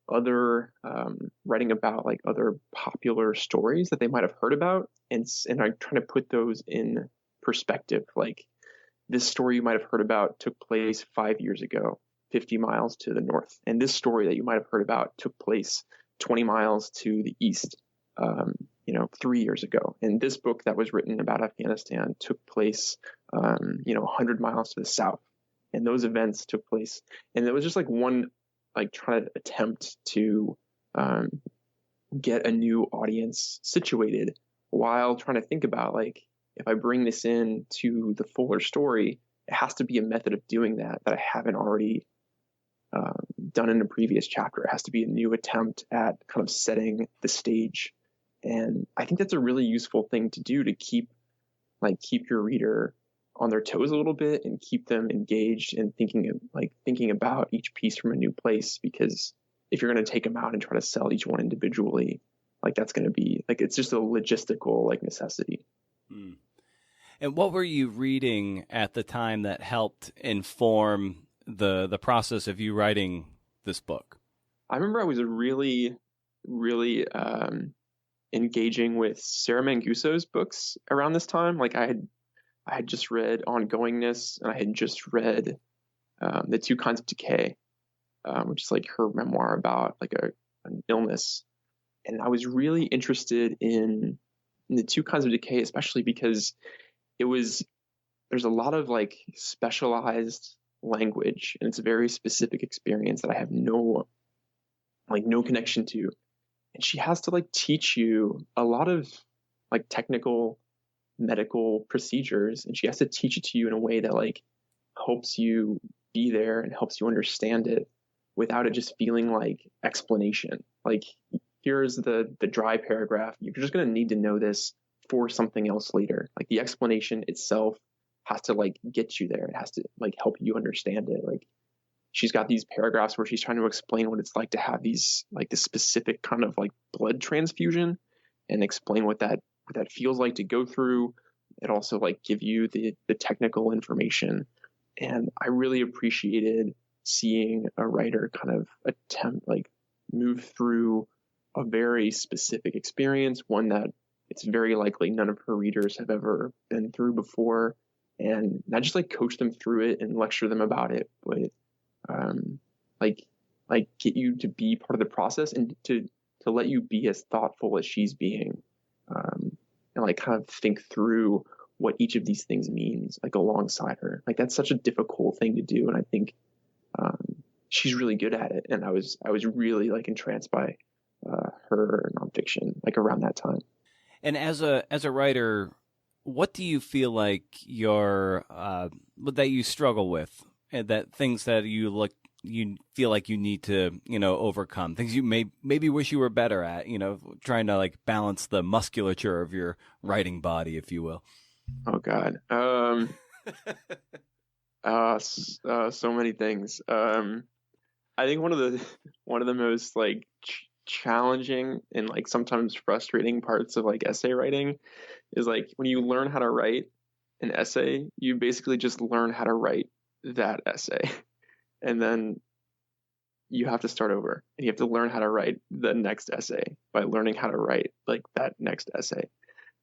about like other popular stories that they might have heard about, and I'm trying to put those in perspective. Like this story you might have heard about took place 5 years ago, 50 miles to the north, and this story that you might have heard about took place 20 miles to the east, 3 years ago. And this book that was written about Afghanistan took place, 100 miles to the south. And those events took place. And it was just like one, like trying to attempt to get a new audience situated while trying to think about like, if I bring this in to the fuller story, it has to be a method of doing that I haven't already done in a previous chapter. It has to be a new attempt at kind of setting the stage. And I think that's a really useful thing to do to keep your reader on their toes a little bit and keep them engaged and thinking about each piece from a new place. Because if you're going to take them out and try to sell each one individually, like that's going to be like, it's just a logistical like necessity. Hmm. And what were you reading at the time that helped inform the process of you writing this book? I remember I was really, really engaging with Sarah Manguso's books around this time. Like I had just read Ongoingness, and I had just read The Two Kinds of Decay, which is like her memoir about like an illness. And I was really interested in The Two Kinds of Decay, especially because there's a lot of like specialized language, and it's a very specific experience that I have no connection to. And she has to like teach you a lot of like technical medical procedures, and she has to teach it to you in a way that like helps you be there and helps you understand it without it just feeling like explanation. Like, here's the dry paragraph. You're just going to need to know this for something else later. Like the explanation itself has to like get you there. It has to like help you understand it. Like she's got these paragraphs where she's trying to explain what it's like to have these like this specific kind of like blood transfusion, and explain what that feels like to go through. It also like give you the technical information. And I really appreciated seeing a writer kind of attempt like move through a very specific experience, one that it's very likely none of her readers have ever been through before, and not just like coach them through it and lecture them about it, but like get you to be part of the process and to let you be as thoughtful as she's being, and like kind of think through what each of these things means, like alongside her. Like that's such a difficult thing to do, and I think she's really good at it. And I was really like entranced by her nonfiction like around that time. And as a writer, what do you feel like that you struggle with, and that things that you feel like you need to overcome, things you maybe wish you were better at, trying to like balance the musculature of your writing body, if you will? Oh God, so many things. I think one of the most like challenging and like sometimes frustrating parts of like essay writing is like when you learn how to write an essay, you basically just learn how to write that essay. And then you have to start over and you have to learn how to write the next essay by learning how to write like that next essay.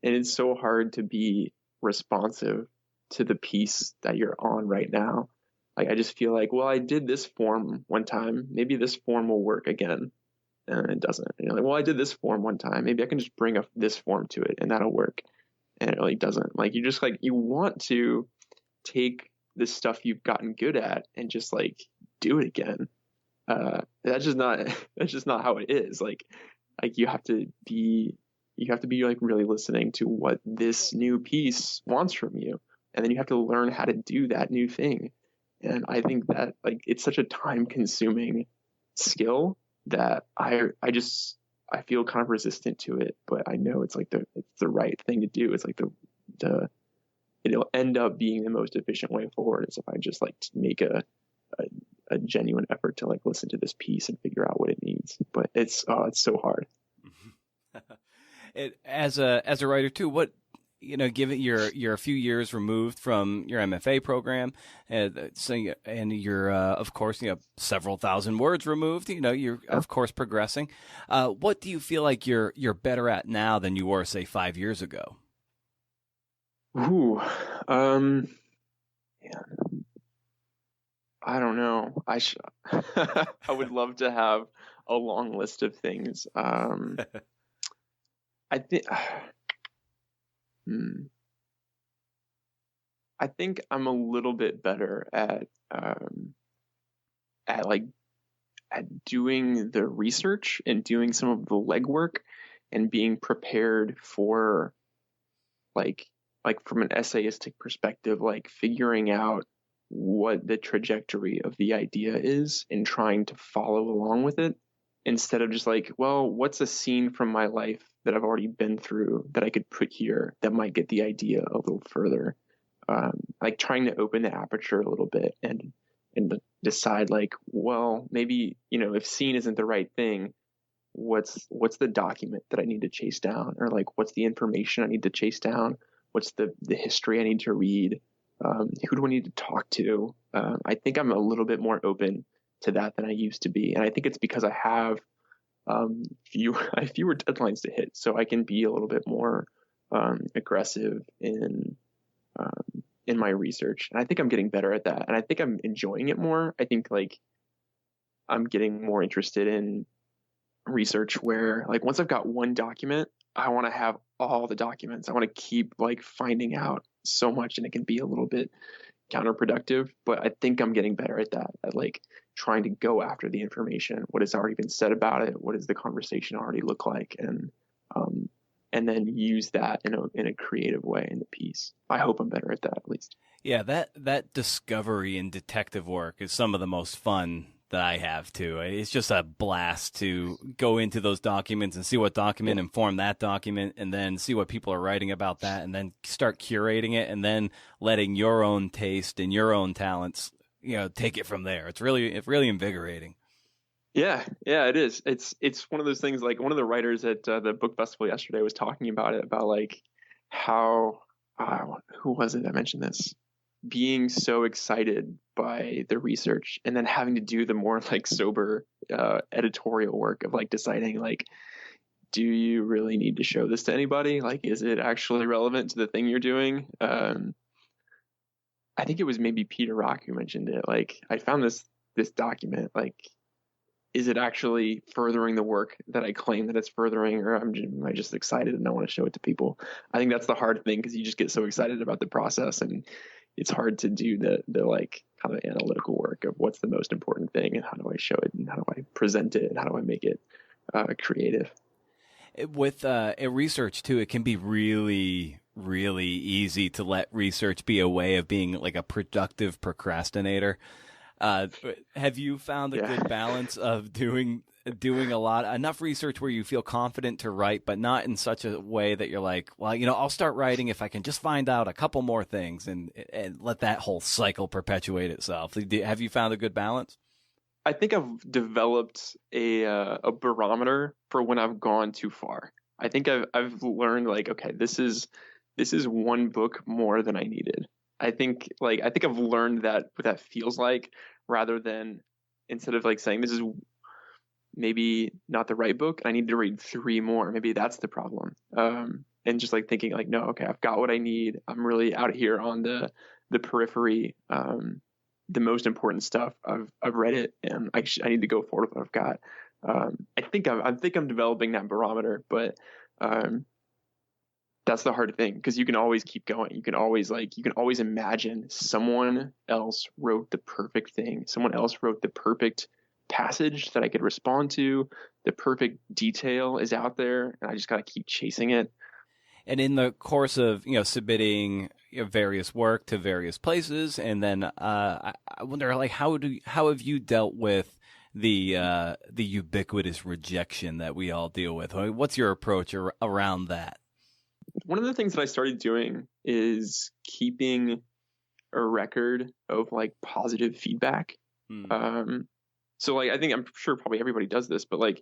And it's so hard to be responsive to the piece that you're on right now. Like I just feel like, well, I did this form one time, maybe this form will work again, and it doesn't. And you're like, well, I did this form one time, maybe I can just bring up this form to it and that'll work. And it really doesn't. Like you just like you want to take the stuff you've gotten good at and just like do it again. That's just not how it is. Like you have to be like really listening to what this new piece wants from you, and then you have to learn how to do that new thing. And I think that like it's such a time consuming skill that I feel kind of resistant to it, but I know it's the right thing to do. It's like the it'll end up being the most efficient way forward is if I just like make a genuine effort to like listen to this piece and figure out what it needs. But it's so hard. As a writer too, what given you're a few years removed from your MFA program, and you're of course several thousand words removed. You're of course progressing. What do you feel like you're better at now than you were say 5 years ago? Ooh, yeah. I don't know. I would love to have a long list of things. I think. I think I'm a little bit better at doing the research and doing some of the legwork and being prepared for like from an essayistic perspective, like figuring out what the trajectory of the idea is and trying to follow along with it instead of just like, well, what's a scene from my life that I've already been through that I could put here that might get the idea a little further. Like trying to open the aperture a little bit and decide like, well, maybe, if scene isn't the right thing, what's the document that I need to chase down, or like, what's the information I need to chase down? What's the history I need to read? Who do I need to talk to? I think I'm a little bit more open to that than I used to be. And I think it's because I have fewer deadlines to hit. So I can be a little bit more aggressive in my research. And I think I'm getting better at that. And I think I'm enjoying it more. I think like I'm getting more interested in research where like once I've got one document, I want to have all the documents. I want to keep like finding out so much, and it can be a little bit counterproductive, but I think I'm getting better at that, at like trying to go after the information. What has already been said about it? What does the conversation already look like? And then use that in a creative way in the piece. I hope I'm better at that at least. Yeah, that discovery and detective work is some of the most fun that I have too. It's just a blast to go into those documents and see what document informed that document, and then see what people are writing about that, and then start curating it, and then letting your own taste and your own talents, take it from there. It's really invigorating. Yeah, it is. It's one of those things. Like one of the writers at the book festival yesterday was talking about it, about like how who was it that mentioned this? Being so excited by the research and then having to do the more like sober editorial work of like deciding like, do you really need to show this to anybody? Like, is it actually relevant to the thing you're doing? I think it was maybe Peter Rock who mentioned it. Like, I found this document. Like, is it actually furthering the work that I claim that it's furthering, or am I just excited and I want to show it to people? I think that's the hard thing, because you just get so excited about the process, and it's hard to do the like kind of analytical work of what's the most important thing and how do I show it and how do I present it and how do I make it creative. With research too, it can be really, really easy to let research be a way of being like a productive procrastinator. Have you found a good balance of doing enough research where you feel confident to write, but not in such a way that you're like, well, I'll start writing if I can just find out a couple more things, and let that whole cycle perpetuate itself? Have you found a good balance? I think I've developed a barometer for when I've gone too far. I think I've learned like, okay, this is one book more than I needed. I think I've learned that what that feels like, rather than, instead of like saying this is maybe not the right book, I need to read three more. Maybe that's the problem. And just like thinking like, no, okay, I've got what I need. I'm really out here on the periphery. The most important stuff, I've read it, and I need to go forward with what I've got. I think I'm developing that barometer, but um, that's the hard thing, because you can always keep going. You can always imagine someone else wrote the perfect thing. Someone else wrote the perfect passage that I could respond to. The perfect detail is out there, and I just got to keep chasing it. And in the course of submitting various work to various places, and then I wonder, like, how have you dealt with the ubiquitous rejection that we all deal with? I mean, what's your approach around that? One of the things that I started doing is keeping a record of like positive feedback. Hmm. So like, I think, I'm sure probably everybody does this, but like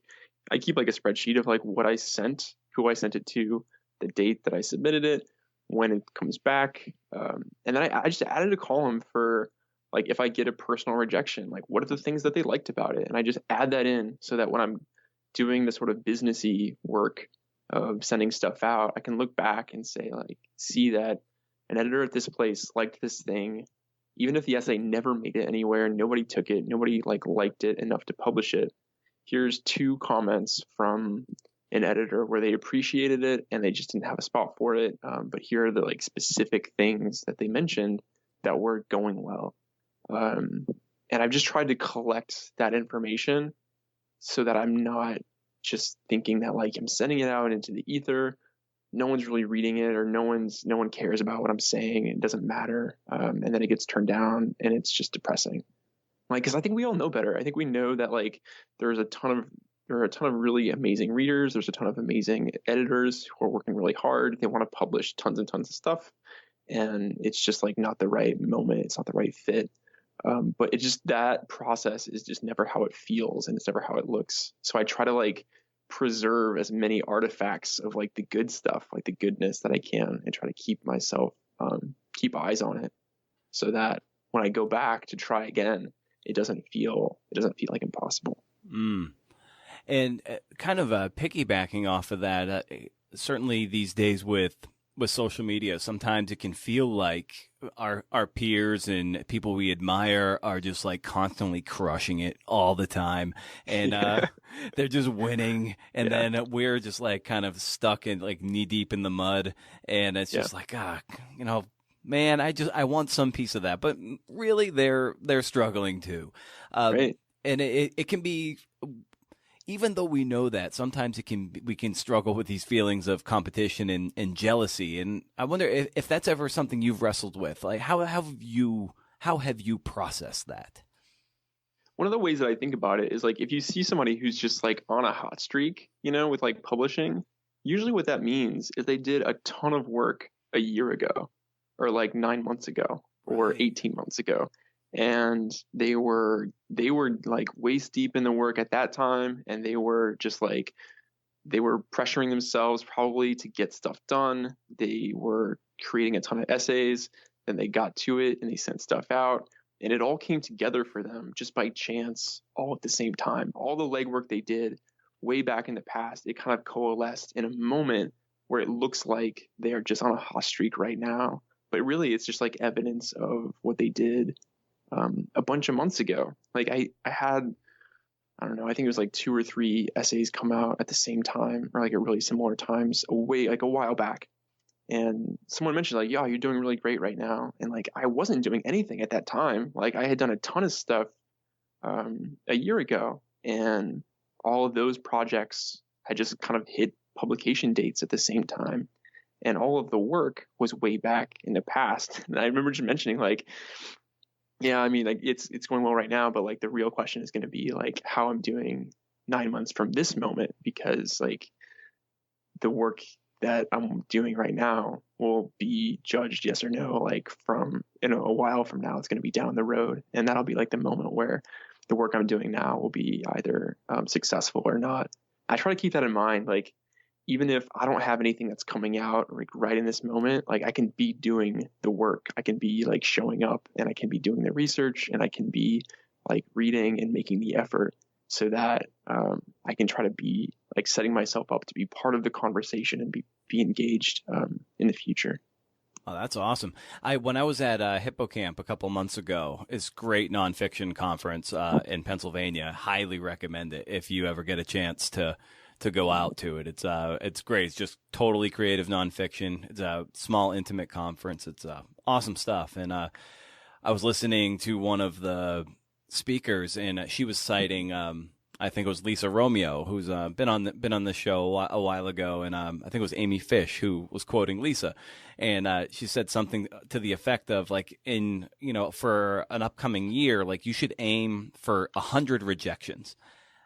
I keep like a spreadsheet of like what I sent, who I sent it to, the date that I submitted it, when it comes back. And then I just added a column for like, if I get a personal rejection, like what are the things that they liked about it? And I just add that in, so that when I'm doing the sort of businessy work of sending stuff out, I can look back and say like, see that an editor at this place liked this thing. Even if the essay never made it anywhere, nobody took it, nobody like liked it enough to publish it. Here's two comments from an editor where they appreciated it and they just didn't have a spot for it. But here are the like specific things that they mentioned that were going well. And I've just tried to collect that information, so that I'm not just thinking that like I'm sending it out into the ether. No one's really reading it, or no one cares about what I'm saying. It doesn't matter. And then it gets turned down, and it's just depressing. Like, because I think we all know better. I think we know that like there are a ton of really amazing readers. There's a ton of amazing editors who are working really hard. They want to publish tons and tons of stuff, and it's just like not the right moment. It's not the right fit. But it just, that process is just never how it feels, and it's never how it looks. So I try to like preserve as many artifacts of like the good stuff, like the goodness that I can, and try to keep myself, keep eyes on it, so that when I go back to try again, it doesn't feel like impossible. Mm. And kind of piggybacking off of that, certainly these days with social media, sometimes it can feel like our peers and people we admire are just like constantly crushing it all the time, and they're just winning, and then we're just like kind of stuck in like knee deep in the mud, and it's just like, man, I want some piece of that, but really they're struggling too, Right. and it can be. Even though we know that, sometimes we can struggle with these feelings of competition and jealousy. And I wonder if that's ever something you've wrestled with. Like, how have you processed that? One of the ways that I think about it is like, if you see somebody who's just like on a hot streak, with like publishing, usually what that means is they did a ton of work a year ago, or like 9 months ago, or Right. 18 months ago. And they were like waist deep in the work at that time, and they were just like, they were pressuring themselves probably to get stuff done. They were creating a ton of essays, then they got to it and they sent stuff out, and it all came together for them just by chance, all at the same time. All the legwork they did way back in the past, it kind of coalesced in a moment where it looks like they are just on a hot streak right now, but really it's just like evidence of what they did a bunch of months ago. Like I had, I don't know, I think it was like 2 or 3 essays come out at the same time, or like at really similar times, a while back. And someone mentioned like, yeah, you're doing really great right now. And like, I wasn't doing anything at that time. Like I had done a ton of stuff a year ago, and all of those projects had just kind of hit publication dates at the same time. And all of the work was way back in the past. And I remember just mentioning like, yeah, I mean, like it's going well right now, but like the real question is going to be like how I'm doing 9 months from this moment, because like the work that I'm doing right now will be judged yes or no, like from a while from now. It's going to be down the road, and that'll be like the moment where the work I'm doing now will be either successful or not. I try to keep that in mind. Like, even if I don't have anything that's coming out like right in this moment, like I can be doing the work. I can be like showing up, and I can be doing the research, and I can be like reading and making the effort, so that I can try to be like setting myself up to be part of the conversation and be engaged in the future. Oh, that's awesome. When I was at Hippocamp a couple months ago, it's a great nonfiction conference in Pennsylvania. Highly recommend it if you ever get a chance to go out to it. It's great. It's just totally creative nonfiction. It's a small, intimate conference. It's awesome stuff. And I was listening to one of the speakers, and she was citing I think it was Lisa Romeo, who's been on the show a while ago, and I think it was Amy Fish who was quoting Lisa, and she said something to the effect of like, for an upcoming year, like you should aim for 100 rejections.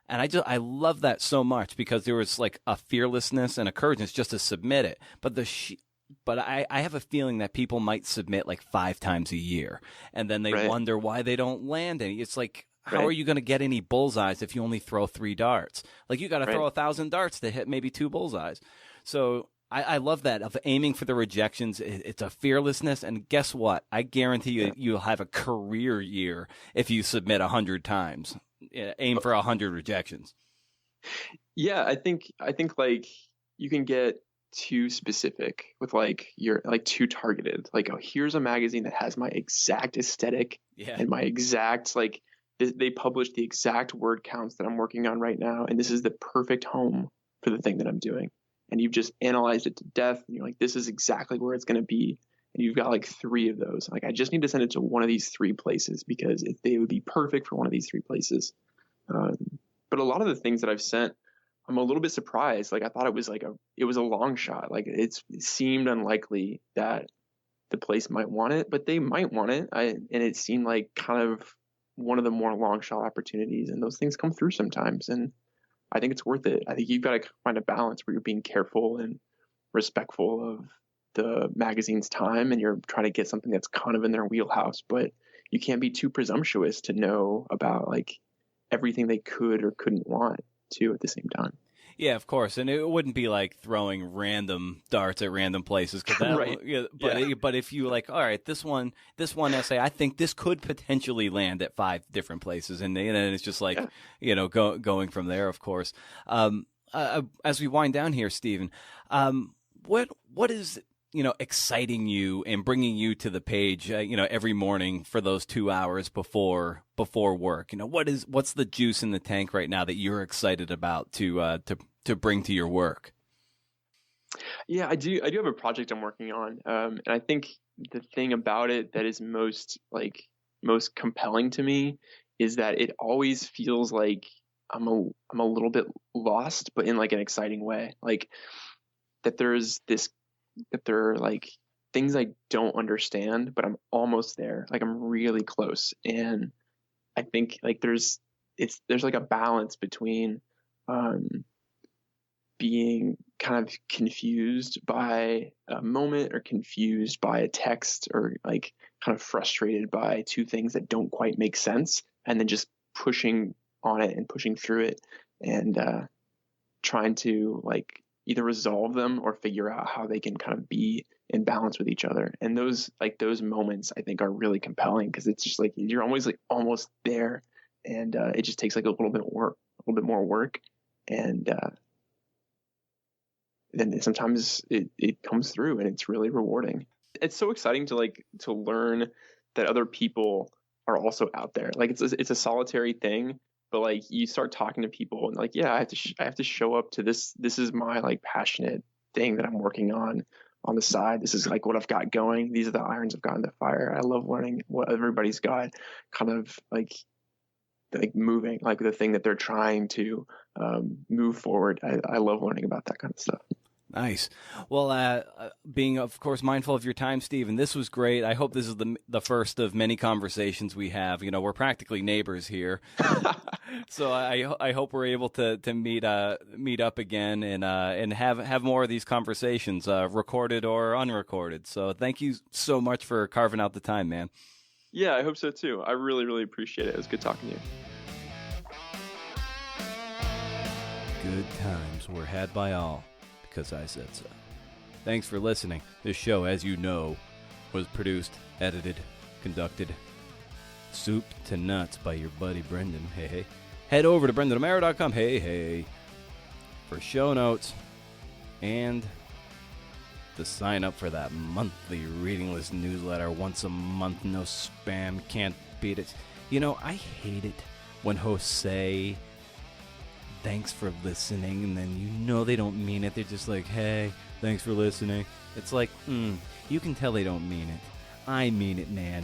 And I love that so much, because there was like a fearlessness and a courageousness just to submit it. But I have a feeling that people might submit like 5 times a year, and then they Right. wonder why they don't land any. It's like, how Right. are you going to get any bullseyes if you only throw 3 darts? Like, you got to Right. throw 1,000 darts to hit maybe 2 bullseyes. So I love that, of aiming for the rejections. It's a fearlessness, and guess what? I guarantee you, you'll have a career year if you submit 100 times. Aim for 100 rejections. Yeah, I think like you can get too specific with like you're like too targeted. Like, oh, here's a magazine that has my exact aesthetic Yeah. and my exact like they publish the exact word counts that I'm working on right now, and this is the perfect home for the thing that I'm doing. And you've just analyzed it to death, and you're like, this is exactly where it's going to be. And you've got like 3 of those. Like, I just need to send it to one of these 3 places because they would be perfect for one of these 3 places. But a lot of the things that I've sent, I'm a little bit surprised. Like, I thought it was a long shot. Like, it seemed unlikely that the place might want it, but they might want it. And it seemed like kind of one of the more long shot opportunities, and those things come through sometimes. And I think it's worth it. I think you've got to find a balance where you're being careful and respectful of the magazine's time, and you're trying to get something that's kind of in their wheelhouse, but you can't be too presumptuous to know about like everything they could or couldn't want to at the same time. Yeah, of course, and it wouldn't be like throwing random darts at random places, because that. Right. But if you like, all right, this one essay, I think this could potentially land at 5 different places, and then it's just like, going from there. Of course. As we wind down here, Stephen, what is exciting you and bringing you to the page, every morning for those 2 hours before work? What's the juice in the tank right now that you're excited about to bring to your work? Yeah, I do have a project I'm working on. And I think the thing about it that is most compelling to me is that it always feels like I'm a little bit lost, but in like an exciting way. Like, that there are like things I don't understand, but I'm almost there. Like, I'm really close. And I think like there's like a balance between being kind of confused by a moment, or confused by a text, or like kind of frustrated by 2 things that don't quite make sense, and then just pushing on it and pushing through it, and trying to like either resolve them or figure out how they can kind of be in balance with each other. And those moments I think are really compelling, because it's just like you're always like almost there, and it just takes like a little bit more work, and then sometimes it comes through, and it's really rewarding. It's so exciting to learn that other people are also out there. Like, it's a solitary thing, but like you start talking to people, and like, yeah, I have to show up to this. This is my like passionate thing that I'm working on the side. This is like what I've got going. These are the irons I've got in the fire. I love learning what everybody's got kind of like moving, like the thing that they're trying to move forward. I love learning about that kind of stuff. Nice. Well, being, of course, mindful of your time, Stephen, this was great. I hope this is the first of many conversations we have. We're practically neighbors here. So I hope we're able to meet up again and have more of these conversations, recorded or unrecorded. So thank you so much for carving out the time, man. Yeah, I hope so too. I really, really appreciate it. It was good talking to you. good times were had by all because I said so. Thanks for listening. This show, as you know, was produced, edited, conducted, soup to nuts by your buddy Brendan. Hey, hey. Head over to brendanamaro.com. Hey, hey. For show notes and to sign up for that monthly reading list newsletter once a month. No spam. Can't beat it. You know, I hate it when hosts say thanks for listening and then you know they don't mean it. They're just like, hey, thanks for listening. It's like, you can tell they don't mean it. I mean it, man.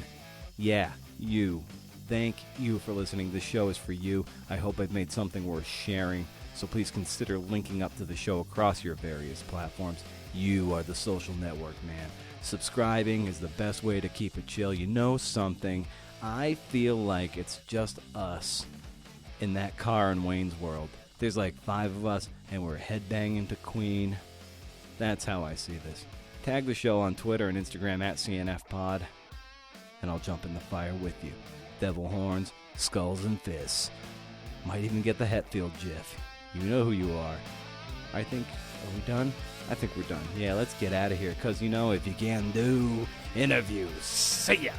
Yeah. You. Thank you for listening. This show is for you. I hope I've made something worth sharing, so please consider linking up to the show across your various platforms. You are the social network, man. Subscribing is the best way to keep it chill. You know something? I feel like it's just us in that car in Wayne's World. There's like 5 of us, and we're headbanging to Queen. That's how I see this. Tag the show on Twitter and Instagram at CNFPod. And I'll jump in the fire with you. Devil horns, skulls, and fists. Might even get the Hetfield gif. You know who you are. Are we done? I think we're done. Yeah, let's get out of here. Because, you know, if you can do interviews. See ya!